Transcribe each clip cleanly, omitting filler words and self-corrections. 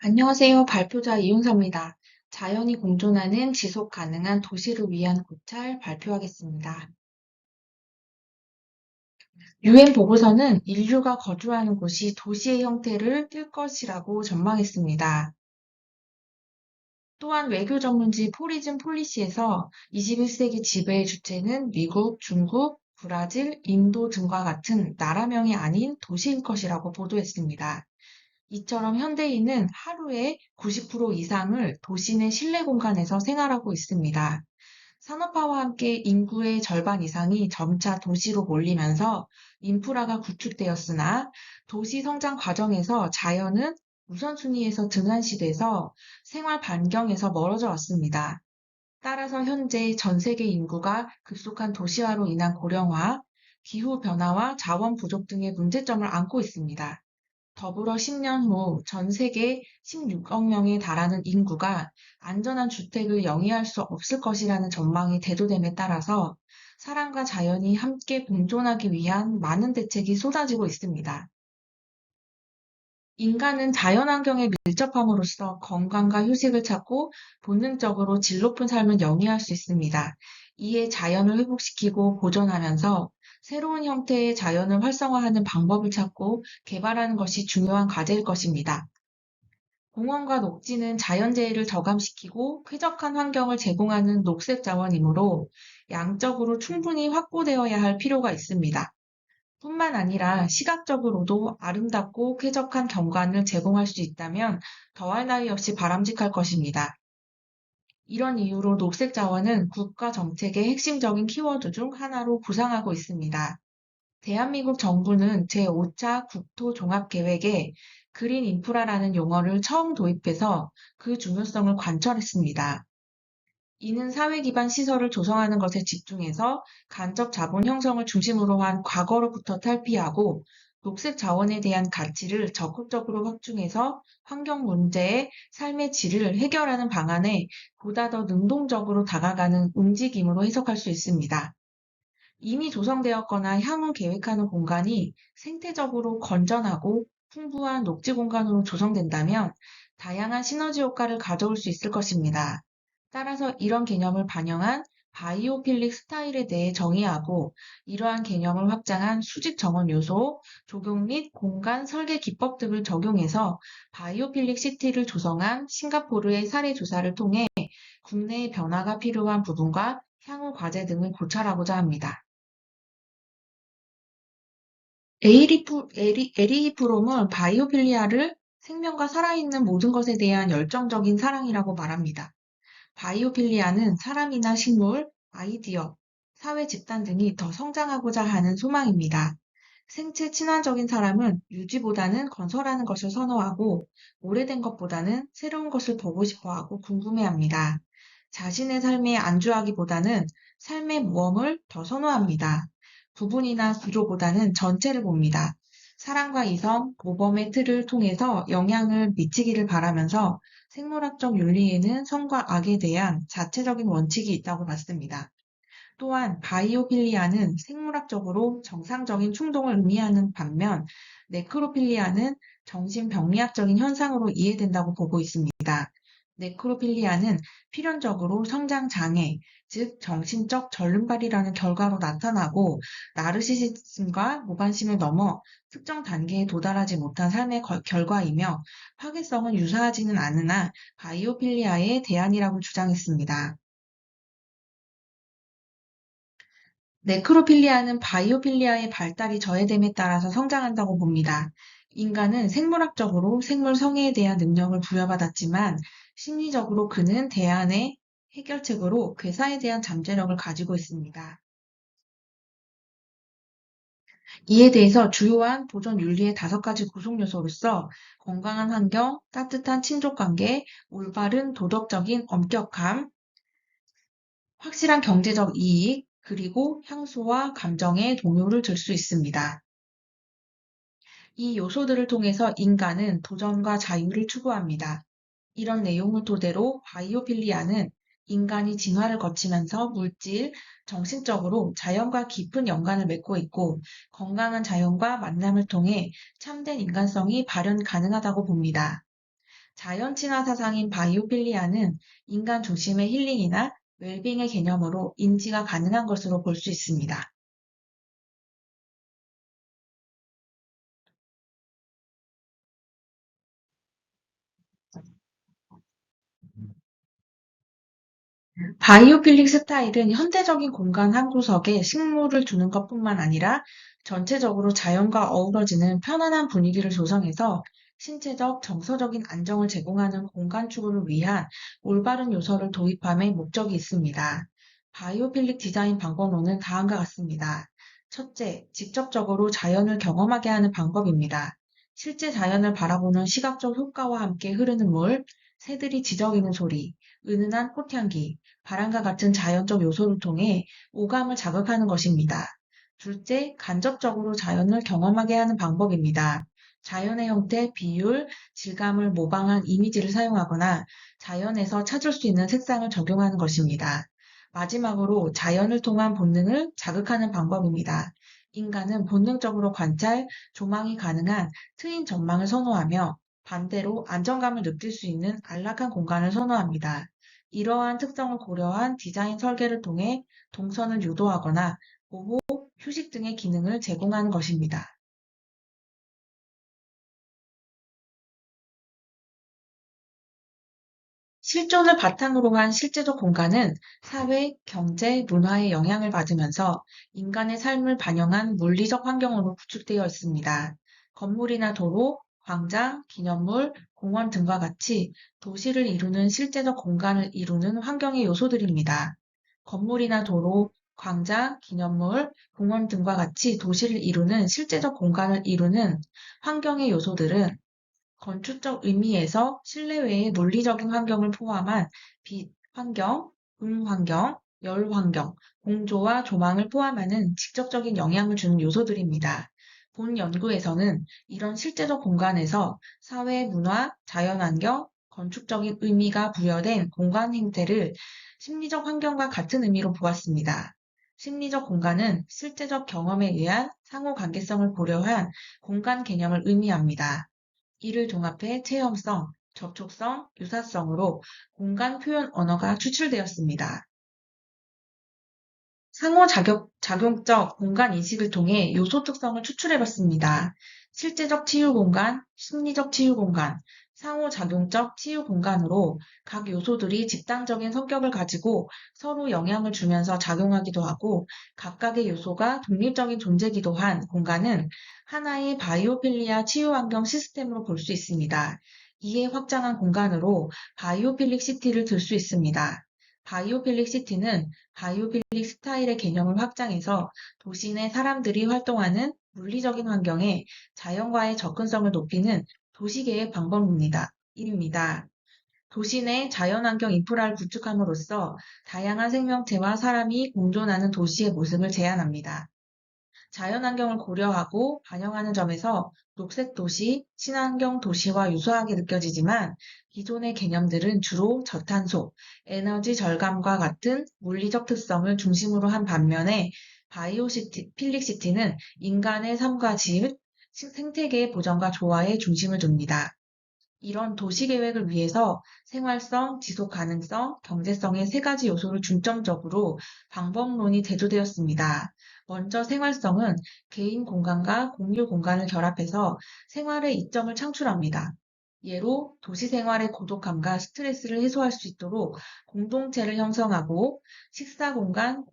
안녕하세요. 발표자 이윤서입니다. 자연이 공존하는 지속 가능한 도시를 위한 고찰 발표하겠습니다. 유엔 보고서는 인류가 거주하는 곳이 도시의 형태를 띨 것이라고 전망했습니다. 또한 외교 전문지 포리즘 폴리시에서 21세기 지배의 주체는 미국, 중국, 브라질, 인도 등과 같은 나라명이 아닌 도시일 것이라고 보도했습니다. 이처럼 현대인은 하루에 90% 이상을 도시 내 실내 공간에서 생활하고 있습니다. 산업화와 함께 인구의 절반 이상이 점차 도시로 몰리면서 인프라가 구축되었으나 도시 성장 과정에서 자연은 우선순위에서 등한시돼서 생활 반경에서 멀어져 왔습니다. 따라서 현재 전 세계 인구가 급속한 도시화로 인한 고령화, 기후 변화와 자원 부족 등의 문제점을 안고 있습니다. 더불어 10년 후 전 세계 16억 명에 달하는 인구가 안전한 주택을 영위할 수 없을 것이라는 전망이 대두됨에 따라서 사람과 자연이 함께 공존하기 위한 많은 대책이 쏟아지고 있습니다. 인간은 자연환경에 밀접함으로써 건강과 휴식을 찾고 본능적으로 질 높은 삶을 영위할 수 있습니다. 이에 자연을 회복시키고 보존하면서 새로운 형태의 자연을 활성화하는 방법을 찾고 개발하는 것이 중요한 과제일 것입니다. 공원과 녹지는 자연재해를 저감시키고 쾌적한 환경을 제공하는 녹색 자원이므로 양적으로 충분히 확보되어야 할 필요가 있습니다. 뿐만 아니라 시각적으로도 아름답고 쾌적한 경관을 제공할 수 있다면 더할 나위 없이 바람직할 것입니다. 이런 이유로 녹색 자원은 국가 정책의 핵심적인 키워드 중 하나로 부상하고 있습니다. 대한민국 정부는 제5차 국토종합계획에 그린 인프라라는 용어를 처음 도입해서 그 중요성을 관철했습니다. 이는 사회 기반 시설을 조성하는 것에 집중해서 간접 자본 형성을 중심으로 한 과거로부터 탈피하고 녹색 자원에 대한 가치를 적극적으로 확충해서 환경 문제의 삶의 질을 해결하는 방안에 보다 더 능동적으로 다가가는 움직임으로 해석할 수 있습니다. 이미 조성되었거나 향후 계획하는 공간이 생태적으로 건전하고 풍부한 녹지 공간으로 조성된다면 다양한 시너지 효과를 가져올 수 있을 것입니다. 따라서 이런 개념을 반영한 바이오필릭 스타일에 대해 정의하고 이러한 개념을 확장한 수직 정원 요소, 적용 및 공간 설계 기법 등을 적용해서 바이오필릭 시티를 조성한 싱가포르의 사례 조사를 통해 국내의 변화가 필요한 부분과 향후 과제 등을 고찰하고자 합니다. 에리 프롬은 바이오필리아를 생명과 살아있는 모든 것에 대한 열정적인 사랑이라고 말합니다. 바이오필리아는 사람이나 식물, 아이디어, 사회 집단 등이 더 성장하고자 하는 소망입니다. 생체 친화적인 사람은 유지보다는 건설하는 것을 선호하고 오래된 것보다는 새로운 것을 보고 싶어하고 궁금해합니다. 자신의 삶에 안주하기보다는 삶의 모험을 더 선호합니다. 부분이나 구조보다는 전체를 봅니다. 사랑과 이성, 모범의 틀을 통해서 영향을 미치기를 바라면서 생물학적 윤리에는 선과 악에 대한 자체적인 원칙이 있다고 봤습니다. 또한 바이오필리아는 생물학적으로 정상적인 충동을 의미하는 반면 네크로필리아는 정신병리학적인 현상으로 이해된다고 보고 있습니다. 네크로필리아는 필연적으로 성장 장애, 즉 정신적 절름발이라는 결과로 나타나고 나르시시즘과 무관심을 넘어 특정 단계에 도달하지 못한 삶의 결과이며 파괴성은 유사하지는 않으나 바이오필리아의 대안이라고 주장했습니다. 네크로필리아는 바이오필리아의 발달이 저해됨에 따라서 성장한다고 봅니다. 인간은 생물학적으로 생물 성애에 대한 능력을 부여받았지만 심리적으로 그는 대안의 해결책으로 괴사에 대한 잠재력을 가지고 있습니다. 이에 대해서 주요한 보존 윤리의 5가지 구성 요소로서 건강한 환경, 따뜻한 친족 관계, 올바른 도덕적인 엄격함, 확실한 경제적 이익, 그리고 향수와 감정의 동요를 들 수 있습니다. 이 요소들을 통해서 인간은 도전과 자유를 추구합니다. 이런 내용을 토대로 바이오필리아는 인간이 진화를 거치면서 물질, 정신적으로 자연과 깊은 연관을 맺고 있고 건강한 자연과 만남을 통해 참된 인간성이 발현 가능하다고 봅니다. 자연 친화 사상인 바이오필리아는 인간 중심의 힐링이나 웰빙의 개념으로 인지가 가능한 것으로 볼 수 있습니다. 바이오필릭 스타일은 현대적인 공간 한 구석에 식물을 두는 것뿐만 아니라 전체적으로 자연과 어우러지는 편안한 분위기를 조성해서 신체적, 정서적인 안정을 제공하는 공간 추구를 위한 올바른 요소를 도입함에 목적이 있습니다. 바이오필릭 디자인 방법론은 다음과 같습니다. 첫째, 직접적으로 자연을 경험하게 하는 방법입니다. 실제 자연을 바라보는 시각적 효과와 함께 흐르는 물, 새들이 지저귀는 소리, 은은한 꽃향기, 바람과 같은 자연적 요소를 통해 오감을 자극하는 것입니다. 둘째, 간접적으로 자연을 경험하게 하는 방법입니다. 자연의 형태, 비율, 질감을 모방한 이미지를 사용하거나 자연에서 찾을 수 있는 색상을 적용하는 것입니다. 마지막으로 자연을 통한 본능을 자극하는 방법입니다. 인간은 본능적으로 관찰, 조망이 가능한 트인 전망을 선호하며 반대로 안정감을 느낄 수 있는 안락한 공간을 선호합니다. 이러한 특성을 고려한 디자인 설계를 통해 동선을 유도하거나 보호, 휴식 등의 기능을 제공하는 것입니다. 실존을 바탕으로 한 실제적 공간은 사회, 경제, 문화의 영향을 받으면서 인간의 삶을 반영한 물리적 환경으로 구축되어 있습니다. 건물이나 도로, 광장, 기념물, 공원 등과 같이 도시를 이루는 실제적 공간을 이루는 환경의 요소들입니다. 건물이나 도로, 광장, 기념물, 공원 등과 같이 도시를 이루는 실제적 공간을 이루는 환경의 요소들은 건축적 의미에서 실내외의 물리적인 환경을 포함한 빛 환경, 음 환경, 열 환경, 공조와 조망을 포함하는 직접적인 영향을 주는 요소들입니다. 본 연구에서는 이런 실제적 공간에서 사회, 문화, 자연환경, 건축적인 의미가 부여된 공간 행태를 심리적 환경과 같은 의미로 보았습니다. 심리적 공간은 실제적 경험에 의한 상호 관계성을 고려한 공간 개념을 의미합니다. 이를 종합해 체험성, 접촉성, 유사성으로 공간 표현 언어가 추출되었습니다. 상호작용적 공간 인식을 통해 요소 특성을 추출해봤습니다. 실제적 치유 공간, 심리적 치유 공간, 상호작용적 치유 공간으로 각 요소들이 집단적인 성격을 가지고 서로 영향을 주면서 작용하기도 하고 각각의 요소가 독립적인 존재이기도 한 공간은 하나의 바이오필리아 치유 환경 시스템으로 볼 수 있습니다. 이에 확장한 공간으로 바이오필릭 시티를 들 수 있습니다. 바이오필릭 시티는 바이오필릭 스타일의 개념을 확장해서 도시 내 사람들이 활동하는 물리적인 환경에 자연과의 접근성을 높이는 도시계획 방법입니다. 도시 내 자연환경 인프라를 구축함으로써 다양한 생명체와 사람이 공존하는 도시의 모습을 제안합니다. 자연환경을 고려하고 반영하는 점에서 녹색 도시, 친환경 도시와 유사하게 느껴지지만 기존의 개념들은 주로 저탄소, 에너지 절감과 같은 물리적 특성을 중심으로 한 반면에 바이오시티, 필릭시티는 인간의 삶과 질, 생태계의 보전과 조화에 중심을 둡니다. 이런 도시 계획을 위해서 생활성, 지속 가능성, 경제성의 세 가지 요소를 중점적으로 방법론이 대두되었습니다. 먼저 생활성은 개인 공간과 공유 공간을 결합해서 생활의 이점을 창출합니다. 예로 도시 생활의 고독함과 스트레스를 해소할 수 있도록 공동체를 형성하고 식사 공간,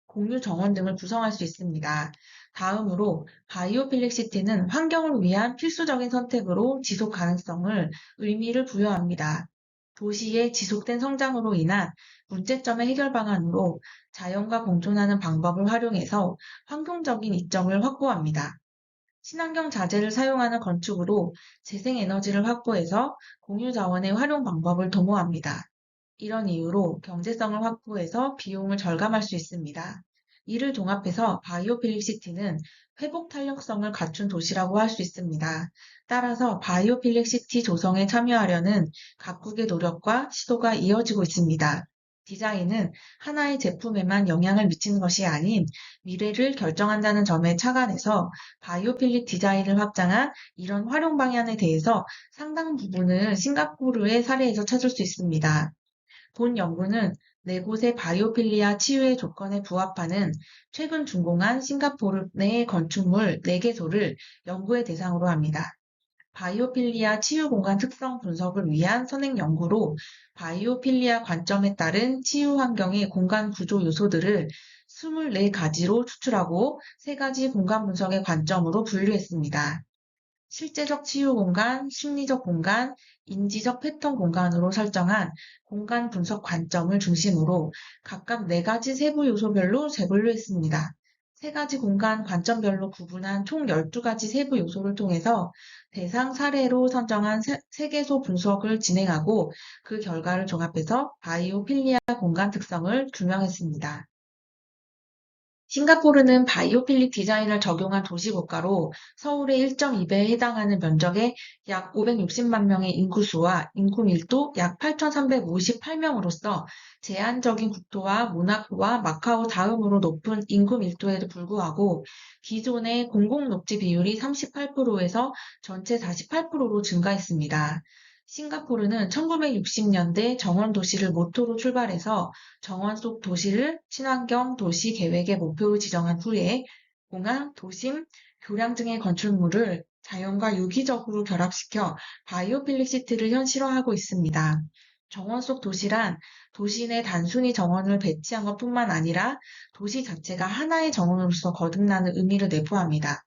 공유 정원 등을 구성할 수 있습니다. 다음으로 바이오필릭시티는 환경을 위한 필수적인 선택으로 지속 가능성을 의미를 부여합니다. 도시의 지속된 성장으로 인한 문제점의 해결 방안으로 자연과 공존하는 방법을 활용해서 환경적인 이점을 확보합니다. 친환경 자재를 사용하는 건축으로 재생에너지를 확보해서 공유 자원의 활용 방법을 도모합니다. 이런 이유로 경제성을 확보해서 비용을 절감할 수 있습니다. 이를 종합해서 바이오필릭 시티는 회복 탄력성을 갖춘 도시라고 할 수 있습니다. 따라서 바이오필릭 시티 조성에 참여하려는 각국의 노력과 시도가 이어지고 있습니다. 디자인은 하나의 제품에만 영향을 미치는 것이 아닌 미래를 결정한다는 점에 착안해서 바이오필릭 디자인을 확장한 이런 활용 방향에 대해서 상당 부분을 싱가포르의 사례에서 찾을 수 있습니다. 본 연구는 네 곳의 바이오필리아 치유의 조건에 부합하는 최근 준공한 싱가포르 내 건축물 4개소를 연구의 대상으로 합니다. 바이오필리아 치유 공간 특성 분석을 위한 선행 연구로 바이오필리아 관점에 따른 치유 환경의 공간 구조 요소들을 24가지로 추출하고 3가지 공간 분석의 관점으로 분류했습니다. 실제적 치유 공간, 심리적 공간, 인지적 패턴 공간으로 설정한 공간 분석 관점을 중심으로 각각 4가지 세부 요소별로 재분류했습니다. 3가지 공간 관점별로 구분한 총 12가지 세부 요소를 통해서 대상 사례로 선정한 세계소 분석을 진행하고 그 결과를 종합해서 바이오필리아 공간 특성을 규명했습니다. 싱가포르는 바이오필릭 디자인을 적용한 도시국가로 서울의 1.2배에 해당하는 면적의 약 560만 명의 인구수와 인구 밀도 약 8,358명으로서 제한적인 국토와 모나코와 마카오 다음으로 높은 인구 밀도에도 불구하고 기존의 공공녹지 비율이 38%에서 전체 48%로 증가했습니다. 싱가포르는 1960년대 정원도시를 모토로 출발해서 정원 속 도시를 친환경 도시 계획의 목표로 지정한 후에 공항, 도심, 교량 등의 건축물을 자연과 유기적으로 결합시켜 바이오필릭 시티를 현실화하고 있습니다. 정원 속 도시란 도시 내 단순히 정원을 배치한 것뿐만 아니라 도시 자체가 하나의 정원으로서 거듭나는 의미를 내포합니다.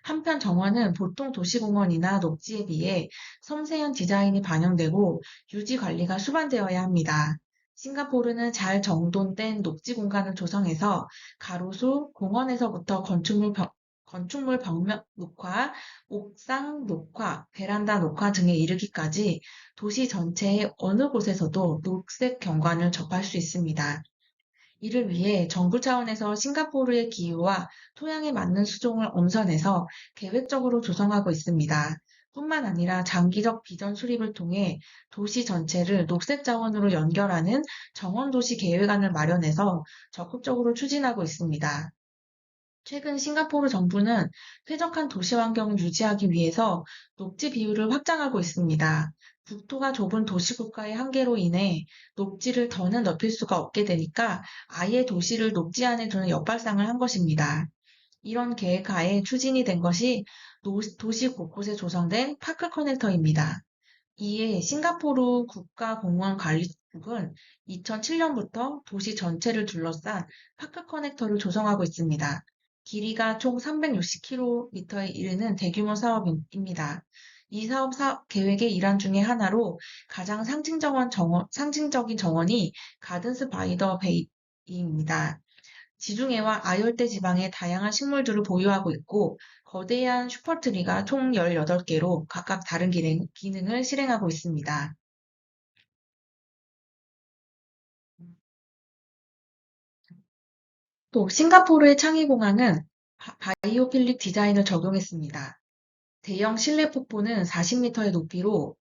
한편 정원은 보통 도시공원이나 녹지에 비해 섬세한 디자인이 반영되고 유지 관리가 수반되어야 합니다. 싱가포르는 잘 정돈된 녹지 공간을 조성해서 가로수, 공원에서부터 건축물 벽면 녹화, 옥상 녹화, 베란다 녹화 등에 이르기까지 도시 전체의 어느 곳에서도 녹색 경관을 접할 수 있습니다. 이를 위해 정부 차원에서 싱가포르의 기후와 토양에 맞는 수종을 엄선해서 계획적으로 조성하고 있습니다. 뿐만 아니라 장기적 비전 수립을 통해 도시 전체를 녹색 자원으로 연결하는 정원도시 계획안을 마련해서 적극적으로 추진하고 있습니다. 최근 싱가포르 정부는 쾌적한 도시 환경을 유지하기 위해서 녹지 비율을 확장하고 있습니다. 국토가 좁은 도시국가의 한계로 인해 녹지를 더는 넓힐 수가 없게 되니까 아예 도시를 녹지 안에 두는 역발상을 한 것입니다. 이런 계획 하에 추진이 된 것이 도시 곳곳에 조성된 파크 커넥터입니다. 이에 싱가포르 국가공원관리국은 2007년부터 도시 전체를 둘러싼 파크 커넥터를 조성하고 있습니다. 길이가 총 360km에 이르는 대규모 사업입니다. 이 사업 계획의 일환 중의 하나로 가장 상징적인 정원이 가든스 바이 더 베이입니다. 지중해와 아열대 지방의 다양한 식물들을 보유하고 있고 거대한 슈퍼트리가 총 18개로 각각 다른 기능을 실행하고 있습니다. 또 싱가포르의 창의공항은 바이오필릭 디자인을 적용했습니다. 대형 실내 폭포는 40m의 높이로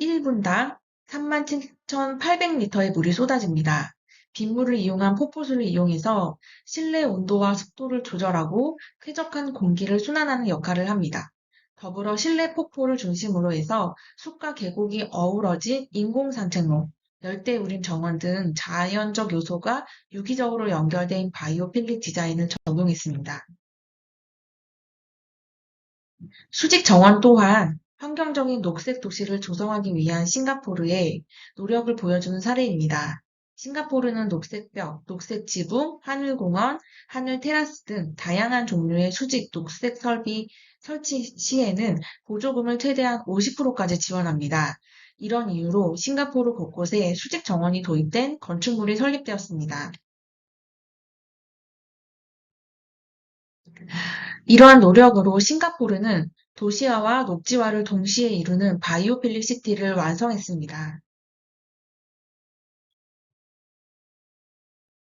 1분당 37,800리터의 물이 쏟아집니다. 빗물을 이용한 폭포수를 이용해서 실내 온도와 습도를 조절하고 쾌적한 공기를 순환하는 역할을 합니다. 더불어 실내 폭포를 중심으로 해서 숲과 계곡이 어우러진 인공산책로, 열대우림 정원 등 자연적 요소가 유기적으로 연결된 바이오필릭 디자인을 적용했습니다. 수직 정원 또한 환경적인 녹색 도시를 조성하기 위한 싱가포르의 노력을 보여주는 사례입니다. 싱가포르는 녹색벽, 녹색 지붕, 하늘공원, 하늘 테라스 등 다양한 종류의 수직 녹색 설치 시에는 보조금을 최대한 50%까지 지원합니다. 이런 이유로 싱가포르 곳곳에 수직 정원이 도입된 건축물이 설립되었습니다. 이러한 노력으로 싱가포르는 도시화와 녹지화를 동시에 이루는 바이오필릭 시티를 완성했습니다.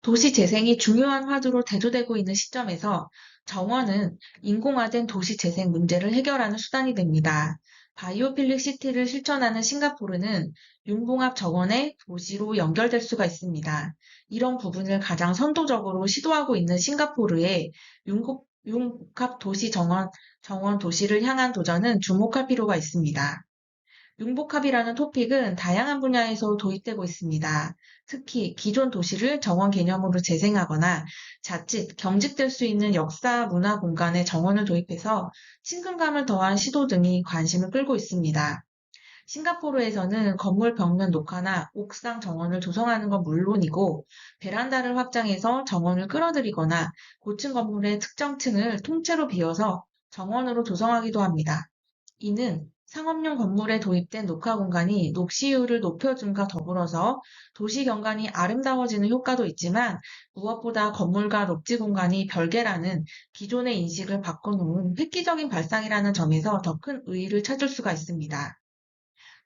도시 재생이 중요한 화두로 대두되고 있는 시점에서 정원은 인공화된 도시 재생 문제를 해결하는 수단이 됩니다. 바이오필릭 시티를 실천하는 싱가포르는 융봉합 정원의 도시로 연결될 수가 있습니다. 이런 부분을 가장 선도적으로 시도하고 있는 싱가포르의 융복합 도시 정원 도시를 향한 도전은 주목할 필요가 있습니다. 융복합이라는 토픽은 다양한 분야에서 도입되고 있습니다. 특히 기존 도시를 정원 개념으로 재생하거나 자칫 경직될 수 있는 역사 문화 공간에 정원을 도입해서 친근감을 더한 시도 등이 관심을 끌고 있습니다. 싱가포르에서는 건물 벽면 녹화나 옥상 정원을 조성하는 건 물론이고 베란다를 확장해서 정원을 끌어들이거나 고층 건물의 특정 층을 통째로 비워서 정원으로 조성하기도 합니다. 이는 상업용 건물에 도입된 녹화 공간이 녹시율을 높여줌과 더불어서 도시 경관이 아름다워지는 효과도 있지만 무엇보다 건물과 녹지 공간이 별개라는 기존의 인식을 바꿔놓은 획기적인 발상이라는 점에서 더 큰 의의를 찾을 수가 있습니다.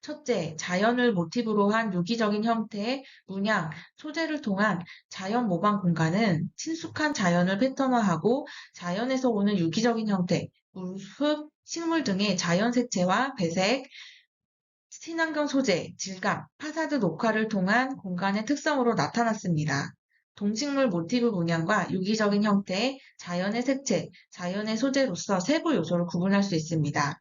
첫째, 자연을 모티브로 한 유기적인 형태의 문양, 소재를 통한 자연 모방 공간은 친숙한 자연을 패턴화하고 자연에서 오는 유기적인 형태, 물, 흙, 식물 등의 자연 색채와 배색, 친환경 소재, 질감, 파사드 녹화를 통한 공간의 특성으로 나타났습니다. 동식물 모티브 문양과 유기적인 형태, 자연의 색채, 자연의 소재로서 세부 요소를 구분할 수 있습니다.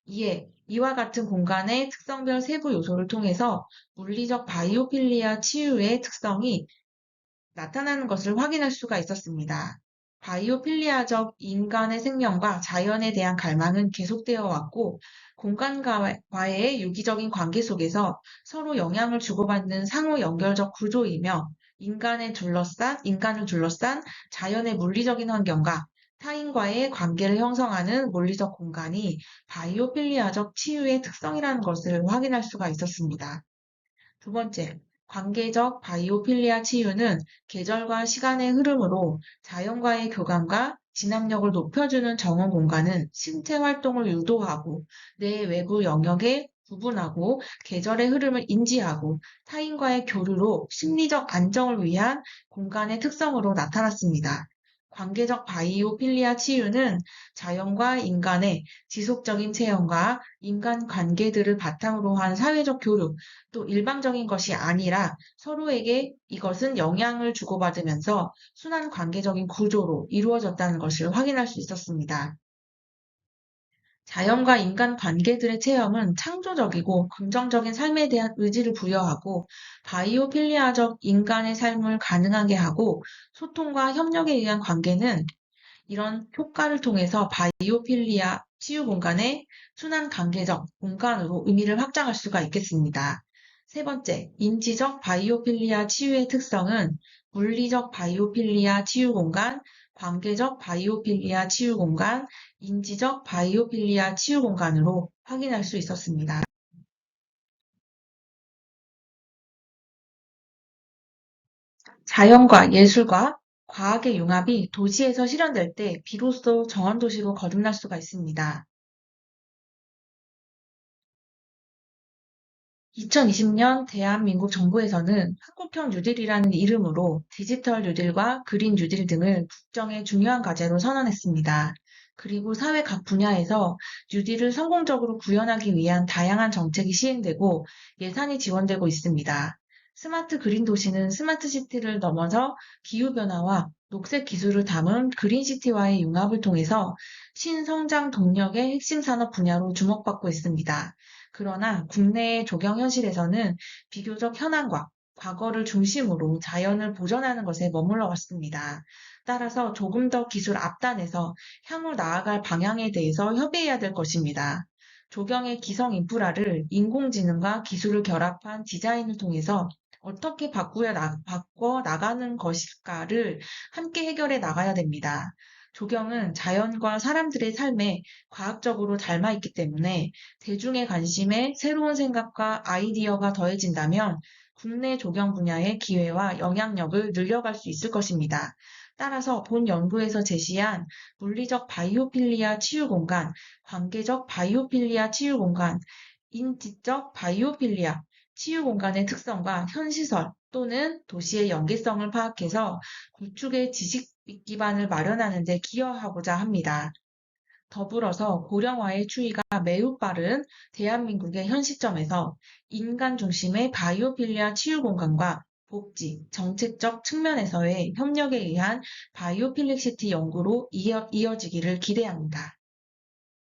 이에 이와 같은 공간의 특성별 세부 요소를 통해서 물리적 바이오필리아 치유의 특성이 나타나는 것을 확인할 수가 있었습니다. 바이오필리아적 인간의 생명과 자연에 대한 갈망은 계속되어 왔고, 공간과의 유기적인 관계 속에서 서로 영향을 주고받는 상호 연결적 구조이며, 인간을 둘러싼 자연의 물리적인 환경과 타인과의 관계를 형성하는 물리적 공간이 바이오필리아적 치유의 특성이라는 것을 확인할 수가 있었습니다. 두 번째, 관계적 바이오필리아 치유는 계절과 시간의 흐름으로 자연과의 교감과 진압력을 높여주는 정원 공간은 신체 활동을 유도하고 내 외부 영역에 구분하고 계절의 흐름을 인지하고 타인과의 교류로 심리적 안정을 위한 공간의 특성으로 나타났습니다. 관계적 바이오필리아 치유는 자연과 인간의 지속적인 체험과 인간 관계들을 바탕으로 한 사회적 교류, 또 일방적인 것이 아니라 서로에게 이것은 영향을 주고받으면서 순환 관계적인 구조로 이루어졌다는 것을 확인할 수 있었습니다. 자연과 인간 관계들의 체험은 창조적이고 긍정적인 삶에 대한 의지를 부여하고 바이오필리아적 인간의 삶을 가능하게 하고 소통과 협력에 의한 관계는 이런 효과를 통해서 바이오필리아 치유 공간의 순환 관계적 공간으로 의미를 확장할 수가 있겠습니다. 세 번째, 인지적 바이오필리아 치유의 특성은 물리적 바이오필리아 치유 공간, 관계적 바이오필리아 치유 공간, 인지적 바이오필리아 치유 공간으로 확인할 수 있었습니다. 자연과 예술과 과학의 융합이 도시에서 실현될 때 비로소 정원도시로 거듭날 수가 있습니다. 2020년 대한민국 정부에서는 한국형 뉴딜이라는 이름으로 디지털 뉴딜과 그린 뉴딜 등을 국정의 중요한 과제로 선언했습니다. 그리고 사회 각 분야에서 뉴딜을 성공적으로 구현하기 위한 다양한 정책이 시행되고 예산이 지원되고 있습니다. 스마트 그린 도시는 스마트 시티를 넘어서 기후변화와 녹색 기술을 담은 그린 시티와의 융합을 통해서 신성장 동력의 핵심 산업 분야로 주목받고 있습니다. 그러나 국내의 조경 현실에서는 비교적 현안과 과거를 중심으로 자연을 보존하는 것에 머물러 왔습니다. 따라서 조금 더 기술 앞단에서 향후 나아갈 방향에 대해서 협의해야 될 것입니다. 조경의 기성 인프라를 인공지능과 기술을 결합한 디자인을 통해서 어떻게 바꿔 나가는 것일까를 함께 해결해 나가야 됩니다. 조경은 자연과 사람들의 삶에 과학적으로 닮아 있기 때문에 대중의 관심에 새로운 생각과 아이디어가 더해진다면 국내 조경 분야의 기회와 영향력을 늘려갈 수 있을 것입니다. 따라서 본 연구에서 제시한 물리적 바이오필리아 치유 공간, 관계적 바이오필리아 치유 공간, 인지적 바이오필리아 치유 공간의 특성과 현시설 또는 도시의 연계성을 파악해서 구축의 지식 기반을 마련하는 데 기여하고자 합니다. 더불어서 고령화의 추이가 매우 빠른 대한민국의 현 시점에서 인간 중심의 바이오필리아 치유 공간과 복지, 정책적 측면에서의 협력에 의한 바이오필릭시티 연구로 이어지기를 기대합니다.